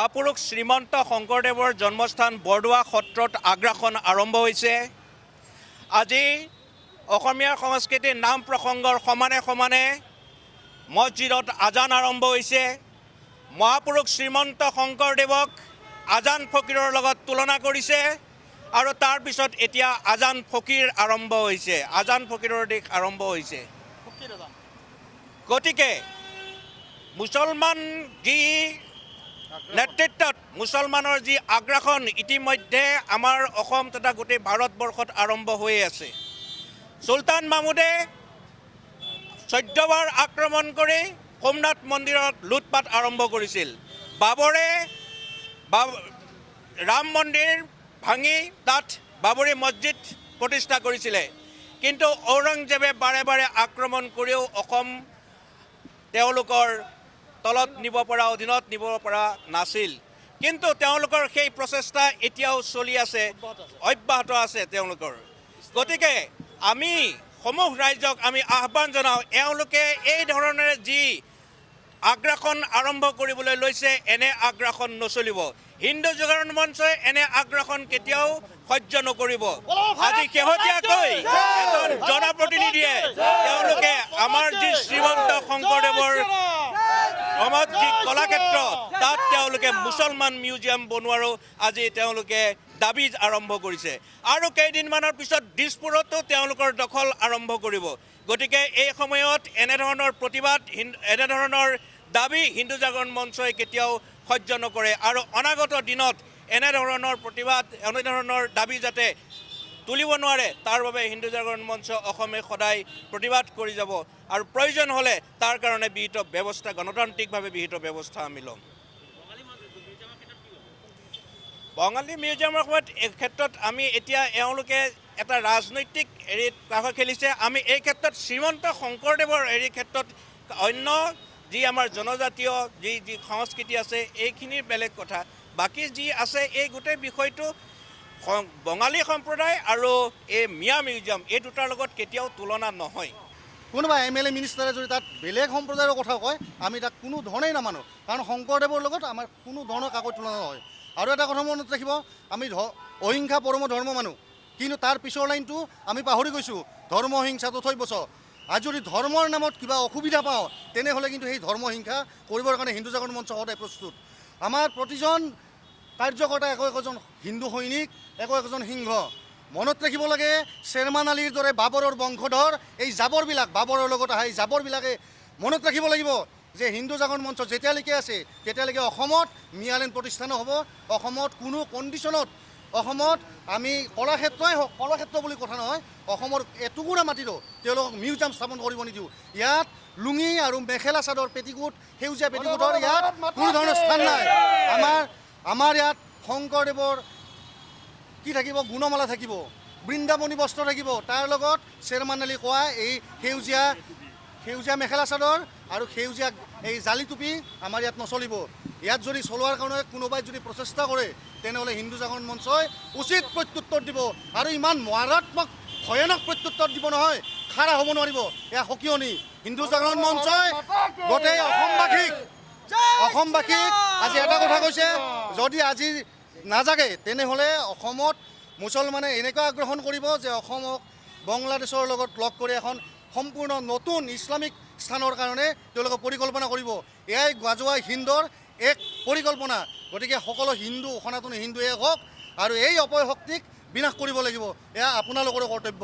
মহাপুৰুষ শ্ৰীমন্ত শংকৰদেৱৰ জন্মস্থান বৰদোৱা সত্ৰত আগ্ৰাসন আৰম্ভ হৈছে। আজি অসমীয়া সংস্কৃতিৰ নাম প্ৰসংগৰ সমানে সমানে মছজিদত আজান আৰম্ভ হৈছে। মহাপুৰুষ শ্ৰীমন্ত শংকৰদেৱক আজান ফকীৰৰ লগত তুলনা কৰিছে আৰু তাৰ পিছত এতিয়া আজান ফকীৰ আৰম্ভ হৈছে, আজান ফকীৰৰ দিশ আৰম্ভ হৈছে। গতিকে মুছলমান যি নেতৃত্বত মুছলমানৰ যি আগ্ৰাসন ইতিমধ্যে আমাৰ অসম তথা গোটেই ভাৰতবৰ্ষত আৰম্ভ হৈ আছে। চুলতান মাহমুদে 14বাৰ আক্ৰমণ কৰি সোমনাথ মন্দিৰত লুটপাট আৰম্ভ কৰিছিল। বাবৰে ৰাম মন্দিৰ ভাঙি তাত বাবৰি মছজিদ প্ৰতিষ্ঠা কৰিছিলে। কিন্তু ঔৰংজেবে বাৰে বাৰে আক্ৰমণ কৰিও অসম তেওঁলোকৰ তলত নিব পৰা, অধীনত নিব পৰা নাছিল। কিন্তু তেওঁলোকৰ সেই প্ৰচেষ্টা এতিয়াও চলি আছে, অব্যাহত আছে তেওঁলোকৰ। গতিকে আমি সমূহ ৰাইজক আমি আহ্বান জনাওঁ, এওঁলোকে এই ধৰণেৰে যি আগ্ৰাসন আৰম্ভ কৰিবলৈ লৈছে, এনে আগ্ৰাসন নচলিব। হিন্দু জাগৰণ মঞ্চই এনে আগ্ৰাসন কেতিয়াও সহ্য নকৰিব। আজি শেহতীয়াকৈ এজন জনপ্ৰতিনিধিয়ে তেওঁলোকে আমাৰ যি শ্ৰীমন্ত শংকৰদেৱৰ সমাজ যি কলাক্ষেত্ৰ তাত তেওঁলোকে মুছলমান মিউজিয়াম বনোৱাৰো আজি তেওঁলোকে দাবী আৰম্ভ কৰিছে। আৰু কেইদিনমানৰ পিছত দিছপুৰতো তেওঁলোকৰ দখল আৰম্ভ কৰিব। গতিকে এই সময়ত এনেধৰণৰ প্ৰতিবাদ, এনেধৰণৰ দাবী হিন্দু জাগৰণ মঞ্চই কেতিয়াও সহ্য নকৰে। আৰু অনাগত দিনত এনেধৰণৰ প্ৰতিবাদ, এনেধৰণৰ দাবী যাতে তুলিব নোৱাৰে তাৰ বাবে হিন্দু জাগৰণ মঞ্চ অসমে সদায় প্ৰতিবাদ কৰি যাব। আৰু প্ৰয়োজন হ'লে তাৰ কাৰণে বিহিত ব্যৱস্থা, গণতান্ত্ৰিকভাৱে বিহিত ব্যৱস্থা আমি ল'ম। বঙালী মিউজিয়ামৰ সময়ত এই ক্ষেত্ৰত আমি এতিয়া এওঁলোকে এটা ৰাজনৈতিক হেৰিত কাষ খেলিছে। আমি এই ক্ষেত্ৰত শ্ৰীমন্ত শংকৰদেৱৰ হেৰিৰ ক্ষেত্ৰত অন্য যি আমাৰ জনজাতীয় যি সংস্কৃতি আছে এইখিনিৰ বেলেগ কথা। বাকী যি আছে এই গোটেই বিষয়টো বঙালী সম্প্ৰদায় আৰু এই মিয়া মিউজিয়াম এই দুটাৰ লগত কেতিয়াও তুলনা নহয়। কোনোবা MLA মিনিষ্টাৰে যদি তাত বেলেগ সম্প্ৰদায়ৰ কথা কয়, আমি তাক কোনো ধৰণেই নামানো। কাৰণ শংকৰদেৱৰ লগত আমাৰ কোনো ধৰণৰ কাকো তুলনা নহয়। আৰু এটা কথা মনত ৰাখিব, আমি অহিংসা পৰম ধৰ্ম মানুহ, কিন্তু তাৰ পিছৰ লাইনটো আমি পাহৰি গৈছোঁ, ধৰ্ম হিংসাটো থৈ বছ। আজি যদি ধৰ্মৰ নামত কিবা অসুবিধা পাওঁ তেনেহ'লে কিন্তু সেই ধৰ্ম হিংসা কৰিবৰ কাৰণে হিন্দু জাগৰণ মঞ্চ সদায় প্ৰস্তুত। আমাৰ প্ৰতিজন কাৰ্যকৰ্তা একোজন হিন্দু সৈনিক, একোজন সিংহ। মনত ৰাখিব লাগে, শ্বেৰমান আলীৰ দৰে বাবৰৰ বংশধৰ এই জাবৰবিলাক, বাবৰৰ লগত অহা এই জাবৰবিলাকে মনত ৰাখিব লাগিব যে হিন্দু জাগৰণ মঞ্চ যেতিয়ালৈকে আছে তেতিয়ালৈকে অসমত মিয়ালেণ্ড প্ৰতিষ্ঠা নহ'ব। অসমত কোনো কণ্ডিশ্যনত, অসমত আমি কলাক্ষেত্ৰই হওক, কলাক্ষেত্ৰ বুলি কথা নহয়, অসমৰ এটুকুৰা মাটিতো তেওঁলোকক মিউজিয়াম স্থাপন কৰিব নিদিওঁ। ইয়াত লুঙি আৰু মেখেলা চাদৰ, পেটিকোট, সেউজীয়া পেটিকোটৰ ইয়াত কোনো ধৰণৰ স্থান নাই। আমাৰ ইয়াত শংকৰদেৱৰ কি থাকিব, গুণমালা থাকিব, বৃন্দাবনী বস্ত্ৰ থাকিব, তাৰ লগত শ্বেৰমান আলী কোৱা এই সেউজীয়া মেখেলা চাদৰ আৰু সেউজীয়া এই জালি টুপি আমাৰ ইয়াত নচলিব। ইয়াত যদি চলোৱাৰ কাৰণে কোনোবাই যদি প্ৰচেষ্টা কৰে তেনেহ'লে হিন্দু জাগৰণ মঞ্চই উচিত প্ৰত্যুত্তৰ দিব। আৰু ইমান মাৰাত্মক ভয়ানক প্ৰত্যুত্তৰ দিব নহয়, খাৰা হ'ব নোৱাৰিব। এয়া সকিয়নি হিন্দু জাগৰণ মঞ্চই গোটেই অসমবাসীক আজি এটা কথা কৈছে, যদি আজি নাজাগে তেনেহ'লে অসমত মুছলমানে এনেকুৱা আগ্ৰাসন কৰিব যে অসমক বাংলাদেশৰ লগত লগ কৰি এখন সম্পূৰ্ণ নতুন ইছলামিক স্থানৰ কাৰণে তেওঁলোকে পৰিকল্পনা কৰিব। এয়াই গাজোৱা হিন্দৰ এক পৰিকল্পনা। গতিকে সকলো হিন্দু, সনাতনী হিন্দু এক হওক আৰু এই অপশক্তিক বিনাশ কৰিব লাগিব। এয়া আপোনালোকৰো কৰ্তব্য।